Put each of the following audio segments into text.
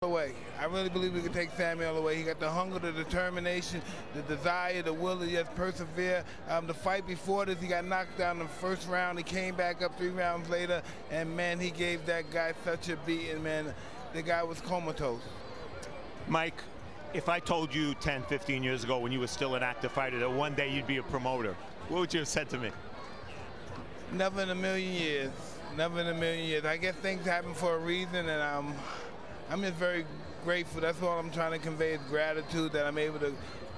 Away. I really believe we can take Sammy all the way. He got the hunger, the determination, the desire, the will to just persevere. The fight before this, he got knocked down in the first round. He came back up 3 rounds later, and man, he gave that guy such a beating, man. The guy was comatose. Mike, if I told you 10, 15 years ago when you were still an active fighter that one day you'd be a promoter, what would you have said to me? Never in a million years. Never in a million years. I guess things happen for a reason, and I'm just very grateful. That's all I'm trying to convey is gratitude that I'm able to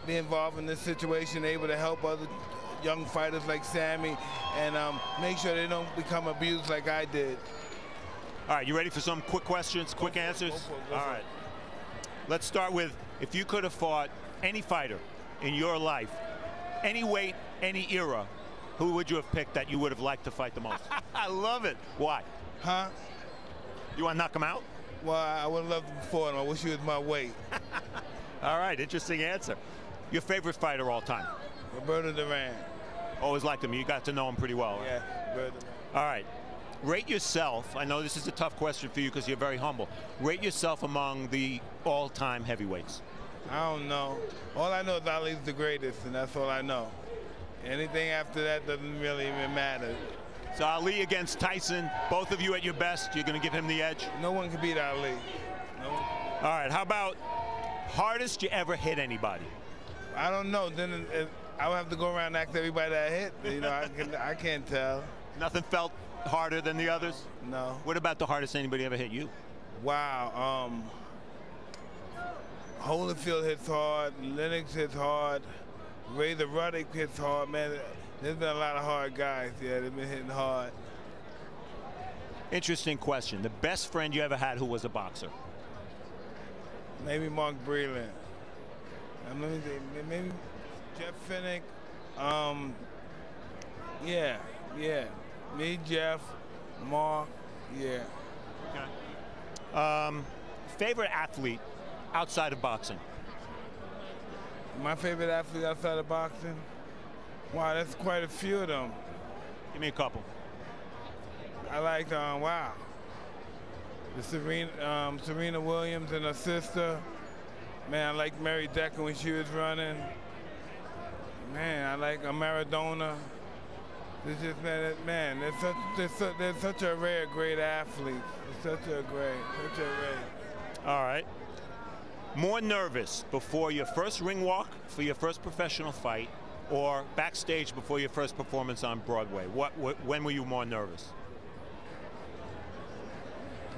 be involved in this situation, able to help other young fighters like Sammy, and make sure they don't become abused like I did. All right, you ready for some quick questions, quick answers? All right. Let's start with, if you could have fought any fighter in your life, any weight, any era, who would you have picked that you would have liked to fight the most? I love it. Why? Huh? You want to knock him out? Well, I would have loved him before him. I wish he was my weight. All right, interesting answer. Your favorite fighter all time? Roberto Duran. Always liked him. You got to know him pretty well. Right? Yeah, Roberto Duran. All right. Rate yourself. I know this is a tough question for you because you're very humble. Rate yourself among the all-time heavyweights. I don't know. All I know is Ali's the greatest, and that's all I know. Anything after that doesn't really even matter. So Ali against Tyson, both of you at your best, you're going to give him the edge? No one can beat Ali. No one. All right, how about hardest you ever hit anybody? I don't know. Then I would have to go around and ask everybody that I hit. You know, I can't tell. Nothing felt harder than the others? No. What about the hardest anybody ever hit you? Wow. Holyfield hits hard. Lennox hits hard. Razor Ruddock hits hard, man. There's been a lot of hard guys, yeah, they've been hitting hard. Interesting question. The best friend you ever had who was a boxer? Maybe Mark Breland. Maybe Jeff Finnick. Yeah. Me, Jeff, Mark, yeah. Okay. Favorite athlete outside of boxing? My favorite athlete outside of boxing? Wow, that's quite a few of them. Give me a couple. I like, wow. The Serena Williams and her sister. Man, I like Mary Decker when she was running. Man, I like Maradona. It's just, man, they're such a rare, great athlete. Such a rare. All right. More nervous before your first ring walk for your first professional fight, or backstage before your first performance on Broadway? When were you more nervous?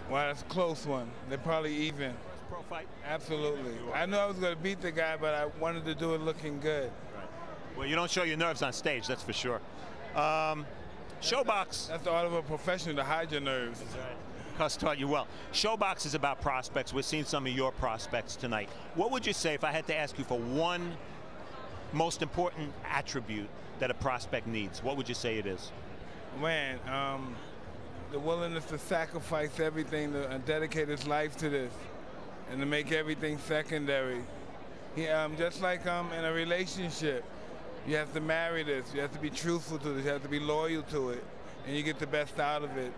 Well, that's a close one. They're probably even. Pro fight? Absolutely. I knew I was going to beat the guy, but I wanted to do it looking good. Right. Well, you don't show your nerves on stage, that's for sure. Showbox. That's the art of a professional, to hide your nerves. That's right. Cuss taught you well. Showbox is about prospects. We're seeing some of your prospects tonight. What would you say if I had to ask you for one most important attribute that a prospect needs? What would you say it is? Man, the willingness to sacrifice everything, to dedicate his life to this, and to make everything secondary. Just like in a relationship, you have to marry this, you have to be truthful to this, you have to be loyal to it, and you get the best out of it.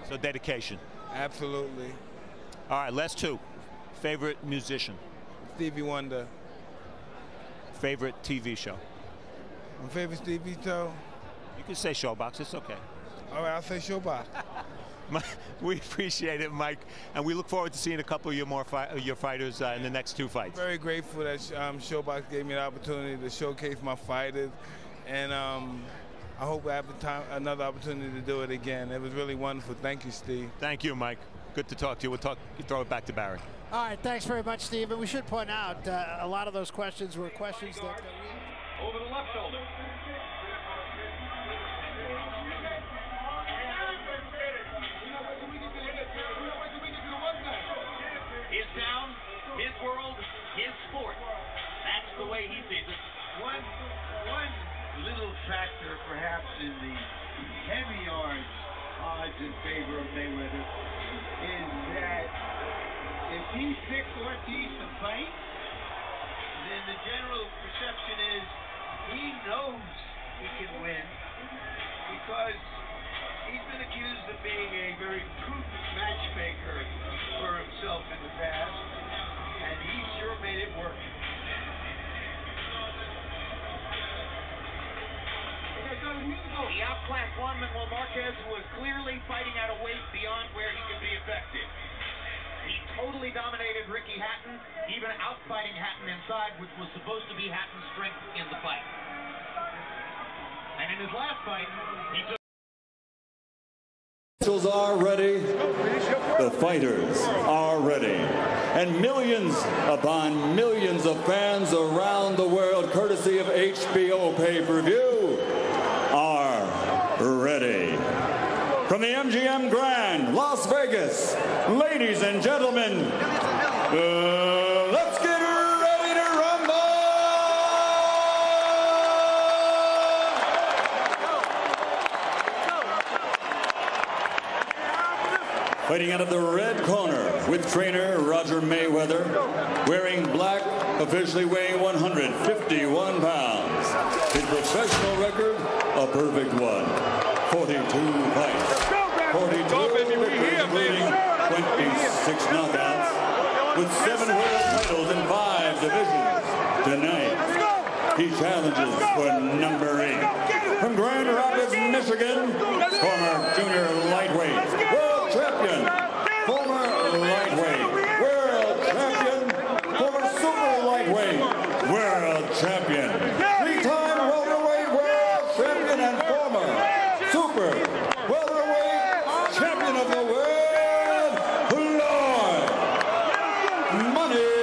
So dedication. Absolutely. All right, last two. Favorite musician? Stevie Wonder. Favorite TV show? My favorite TV show? You can say Showbox, it's okay. All right, I'll say Showbox. We appreciate it, Mike, and we look forward to seeing a couple of your fighters in the next two fights. I'm very grateful that Showbox gave me the opportunity to showcase my fighters, and I hope I have another opportunity to do it again. It was really wonderful. Thank you, Steve. Thank you, Mike. Good to talk to you. You throw it back to Barry. All right, thanks very much, Steve. And we should point out a lot of those questions were questions that over the left shoulder. His town, his world, his sport. That's the way he sees it. One little factor, perhaps, in the heavy odds in favor of Mayweather is that if he picks Ortiz to fight, then the general perception is he knows he can win because he's been accused of being a very prudent matchmaker for himself in the past. Class 1, Manuel Marquez was clearly fighting at a weight beyond where he could be effective. He totally dominated Ricky Hatton, even outfighting Hatton inside, which was supposed to be Hatton's strength in the fight. And in his last fight, he took... The officials are ready. The fighters are ready. And millions upon millions of fans around the world, courtesy of HBO pay-per-view, are ready. From the MGM Grand, Las Vegas, ladies and gentlemen, let's get ready to rumble! Fighting out of the red corner with trainer Roger Mayweather, wearing black, officially weighing 151 pounds. His professional record, a perfect one. 42 fights, 42 victories, including 26 knockouts, with 7 world titles in 5 divisions. Tonight, he challenges for number 8. From Grand Rapids, Michigan, former junior lightweight, world champion, former lightweight, world champion, former super lightweight, world champion, 3-time welterweight world champion, and former super welterweight champion of the world, Floyd Money